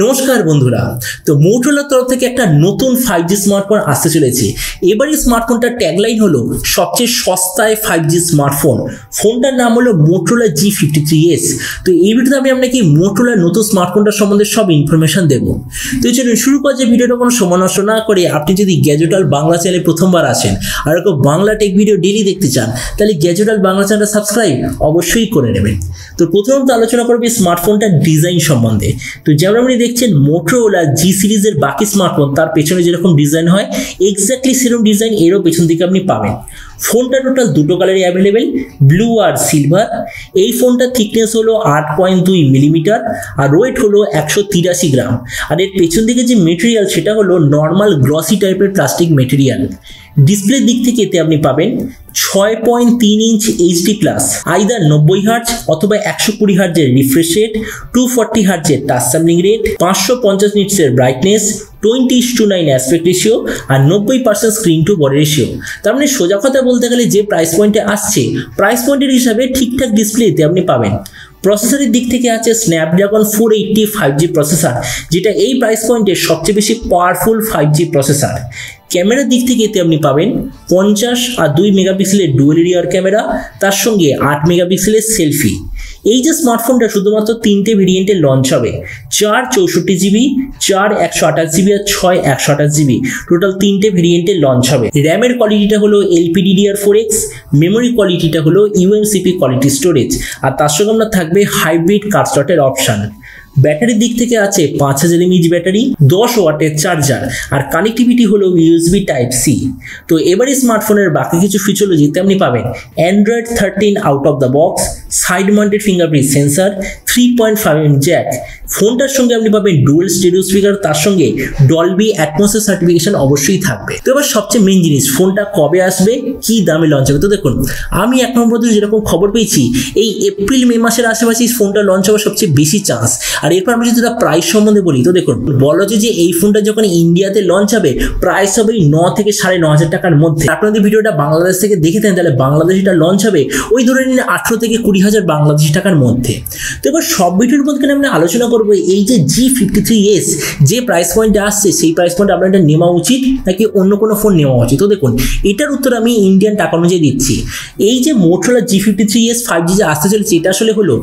নমস্কার বন্ধুরা, তো মোটোরোলার তরফ থেকে একটা নতুন 5G স্মার্টফোন আসতে চলেছে। এবারে স্মার্টফোনটার ট্যাগলাইন হলো সবচেয়ে সস্তায় 5G স্মার্টফোন। ফোনটার নাম হলো Motorola G53S। তো এই ভিডিওতে আমি আপনাকে মোটোরোলার নতুন স্মার্টফোনটার সম্বন্ধে সব ইনফরমেশন দেবো। তো চলুন শুরু করা যে ভিডিওটা কোনো সময় নষ্ট না করে, আপনি যদি গ্যাজেট ওয়ার্ল্ড বাংলা চ্যানেলে প্রথমবার আসেন আর এরকম বাংলা টেক ভিডিও ডেইলি দেখতে চান, তাহলে গ্যাজেট ওয়ার্ল্ড বাংলা চ্যানেলটা সাবস্ক্রাইব অবশ্যই করে নেবেন। তো প্রথমত আলোচনা করবে স্মার্টফোনটার ডিজাইন সম্বন্ধে। তো যেমন আপনি দেখছেন মোটোরোলা জি সিরিজের বাকি স্মার্টফোন তার পেছনে যেরকম ডিজাইন হয়, এক্স্যাক্টলি সেরকম ডিজাইন এরও পেছন দিকে আপনি পাবেন। ফোনটা টোটাল দুটো কালারই অ্যাভেলেবেল, ব্লু আর সিলভার। এই ফোনটার থিকনেস হলো 8.2 মিলিমিটার আর ওয়েট হলো 183 গ্রাম। আর এর পেছন দিকে যে মেটেরিয়াল সেটা হলো নর্মাল গ্লসি টাইপের প্লাস্টিক মেটেরিয়াল। ডিসপ্লের দিক থেকে এতে আপনি পাবেন 6.3 inch HD plus, either 90 hertz অথবা 120 হার্জের রিফ্রেশ রেট, 240 হার্জের টাচ স্যাম্পলিং রেট, 550 নিটসের ব্রাইটনেস, 20:9 অ্যাসপেক্ট রেশিও আর 90% স্ক্রিন টু বডি রেশিও। তার মানে সোজা কথা বলতে গেলে যে প্রাইস পয়েন্টে আসছে, প্রাইস পয়েন্টের হিসাবে ঠিকঠাক ডিসপ্লেতে আপনি পাবেন। প্রসেসরের দিক থেকে আছে স্ন্যাপড্রাগন 480 5G প্রসেসর, যেটা এই প্রাইস পয়েন্টে সবচেয়ে বেশি পাওয়ারফুল 5G প্রসেসর। ক্যামেরার দিক থেকে এতে আপনি পাবেন 50 আর 2 মেগাপিক্সেলের ডুয়েল রিয়ার ক্যামেরা, তার সঙ্গে 8 মেগাপিক্সেলের সেলফি। এই যে স্মার্টফোনটা শুধুমাত্র তিনটে ভেরিয়েন্টে লঞ্চ হবে, 4 64GB, 4 128GB আর 6 128GB, টোটাল তিনটে ভেরিয়েন্টে লঞ্চ হবে। র্যামের কোয়ালিটিটা হলো LPDDR4X, মেমোরি কোয়ালিটিটা হলো UMCP কোয়ালিটি স্টোরেজ, আর তার সঙ্গে আপনার থাকবে হাইব্রিড কার্ড স্লটের অপশান। ব্যাটারির দিক থেকে আছে 5000 mAh ব্যাটারি, 10 ওয়াটের চার্জার আর কানেক্টিভিটি হলো USB Type-C। তো এবারে স্মার্টফোনের বাকি কিছু ফিচারোলজিতে আপনি পাবেন Android 13 out of the box, side mounted fingerprint sensor, 3.5mm Jack. ফোনটার সঙ্গে আপনি পাবেন ডুয়াল স্টেরিও স্পিকার, তার সঙ্গে ডলবি অ্যাটমসের সার্টিফিকেশন অবশ্যই থাকবে। তো এবার সবচেয়ে মেইন জিনিস, ফোনটা কবে আসবে, কি দামে লঞ্চ হবে। তো দেখুন, আমি এক নম্বর যেরকম খবর পেয়েছি, এই এপ্রিল মে মাসের আশেপাশে ফোনটা লঞ্চ হওয়ার সবচেয়ে বেশি চান্স। আর এরপর আমরা যদি প্রাইস সম্বন্ধে বলি, তো দেখুন বলা হচ্ছে যে এই ফোনটা যখন ইন্ডিয়াতে লঞ্চ হবে, প্রাইস হবে 9 থেকে 9,500 টাকার মধ্যে। আপনাদের ভিডিওটা বাংলাদেশ থেকে দেখে থাকেন, তাহলে বাংলাদেশিটা লঞ্চ হবে ওই ধরে নিন 18 থেকে 20,000 বাংলাদেশি টাকার মধ্যে। তো এবার সব ভিডিওর মধ্যে আমরা আলোচনা করবো এই যে G53S যে প্রাইস পয়েন্টে আসছে, সেই প্রাইস পয়েন্টে আপনার এটা নেওয়া উচিত নাকি অন্য কোনো ফোন নেওয়া উচিত। তো দেখুন, এটার উত্তর আমি ইন্ডিয়ান টাকা অনুযায়ী দিচ্ছি। এই যে মোটোরোলা G53S 5G যে আসতে চলেছে, এটা আসলে হলো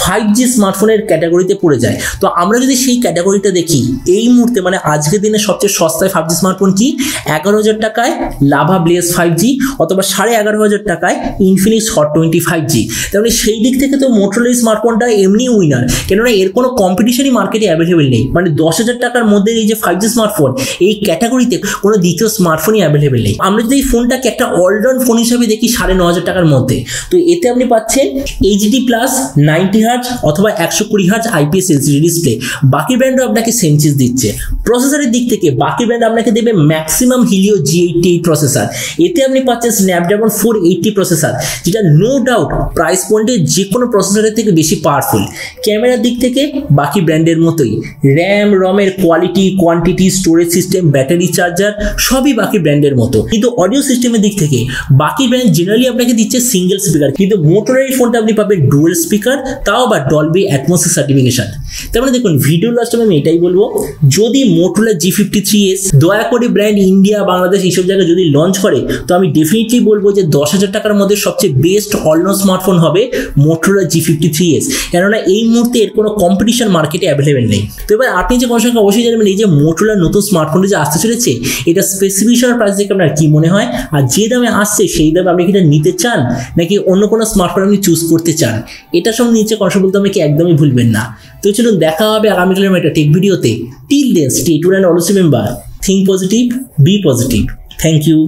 5G স্মার্টফোনের ক্যাটাগরিতে পড়ে যায়। তো আমরা যদি সেই ক্যাটাগরিটা দেখি, এই মুহূর্তে মানে আজকের দিনে সবচেয়ে সস্তায় 5G স্মার্টফোন কি, 11,000 টাকায় লাভা ব্লেজ 5G অথবা 11,500 টাকায় ইনফিনিক্স হট 20 5G। তাহলে সেই দিক থেকে তো মোটোরোলা স্মার্টফোনটা এমনি উইনার, কেননা এর কোনো কম্পিটিশনই মার্কেটে অ্যাভেলেবেল নেই। মানে 10,000 টাকার মধ্যে এই যে 5G স্মার্টফোন, এই ক্যাটাগরিতে কোনো দ্বিতীয় স্মার্টফোনই অ্যাভেলেবেল নেই। আমরা যদি এই ফোনটাকে একটা অলরাউন্ড ফোন হিসাবে দেখি 9,500 টাকার মধ্যে, তো এতে আপনি পাচ্ছেন HD প্লাস 90 হার্জ অথবা 120 হার্জ IPS LCD ডিসপ্লে। বাকি ব্র্যান্ডও আপনাকে সেম চিজ দিচ্ছে। প্রসেসরের দিক থেকে বাকি ব্র্যান্ড আপনাকে দেবে ম্যাক্সিমাম হিলিও G88 প্রসেসর। এতে আপনি পাচ্ছেন স্ন্যাপড্রাগন 480 প্রসেসর, যেটা নো ডাউট প্রাইস পয়েন্টে যে কোনো প্রসেসরের থেকে বেশি পাওয়ারফুল। ক্যামেরার দিক থেকে বাকি ব্র্যান্ডের মতোই, র্যাম রমের quality, quantity, storage system, battery charger সবই বাকি ব্র্যান্ডের মতো। কিন্তু অডিও সিস্টেমের দিক থেকে বাকি ব্র্যান্ড জেনারেলি আপনাকে দিচ্ছে সিঙ্গেল স্পিকার, কিন্তু মোটোরোলা ফোনটা আপনি পাবেন ডুয়াল স্পিকার, তাও আবার ডলবি অ্যাটমসের সার্টিফিকেশন। তার মানে দেখুন, ভিডিও লাস্টে আমি এটাই বলবো, যদি মোটোরোলা G53S দয়া করে ব্র্যান্ড ইন্ডিয়া, বাংলাদেশ এইসব জায়গায় যদি লঞ্চ করে, তো আমি ডেফিনেটলি বলবো যে 10,000 টাকার মধ্যে সবচেয়ে বেস্ট অলরাউন্ড স্মার্টফোন হবে মোটোরোলা G53S, কেননা এই মুহূর্তে এর কোনো কম্পিটিশন মার্কেটে অ্যাভেলেবেল নেই। তো এবার আপনি যে কোনো সঙ্গে অবশ্যই জানবেন, এই যে মোটোরোলার নতুন স্মার্টফোনটি যে আসতে চলেছে, এটা স্পেসিফিকেশন প্রাইস দেখে আপনার কি মনে হয়, আর যে দামে আসছে সেই দামে আপনি এটা নিতে চান নাকি অন্য কোনো স্মার্টফোন আপনি চুজ করতে চান, এটার সঙ্গে নিচে কথা বলতে আমাকে একদমই ভুলবেন না। তো চলুন দেখা হবে আগামীকালের একটা টেক ভিডিওতে। Till then stay tuned and always remember, think positive, be positive. Thank you.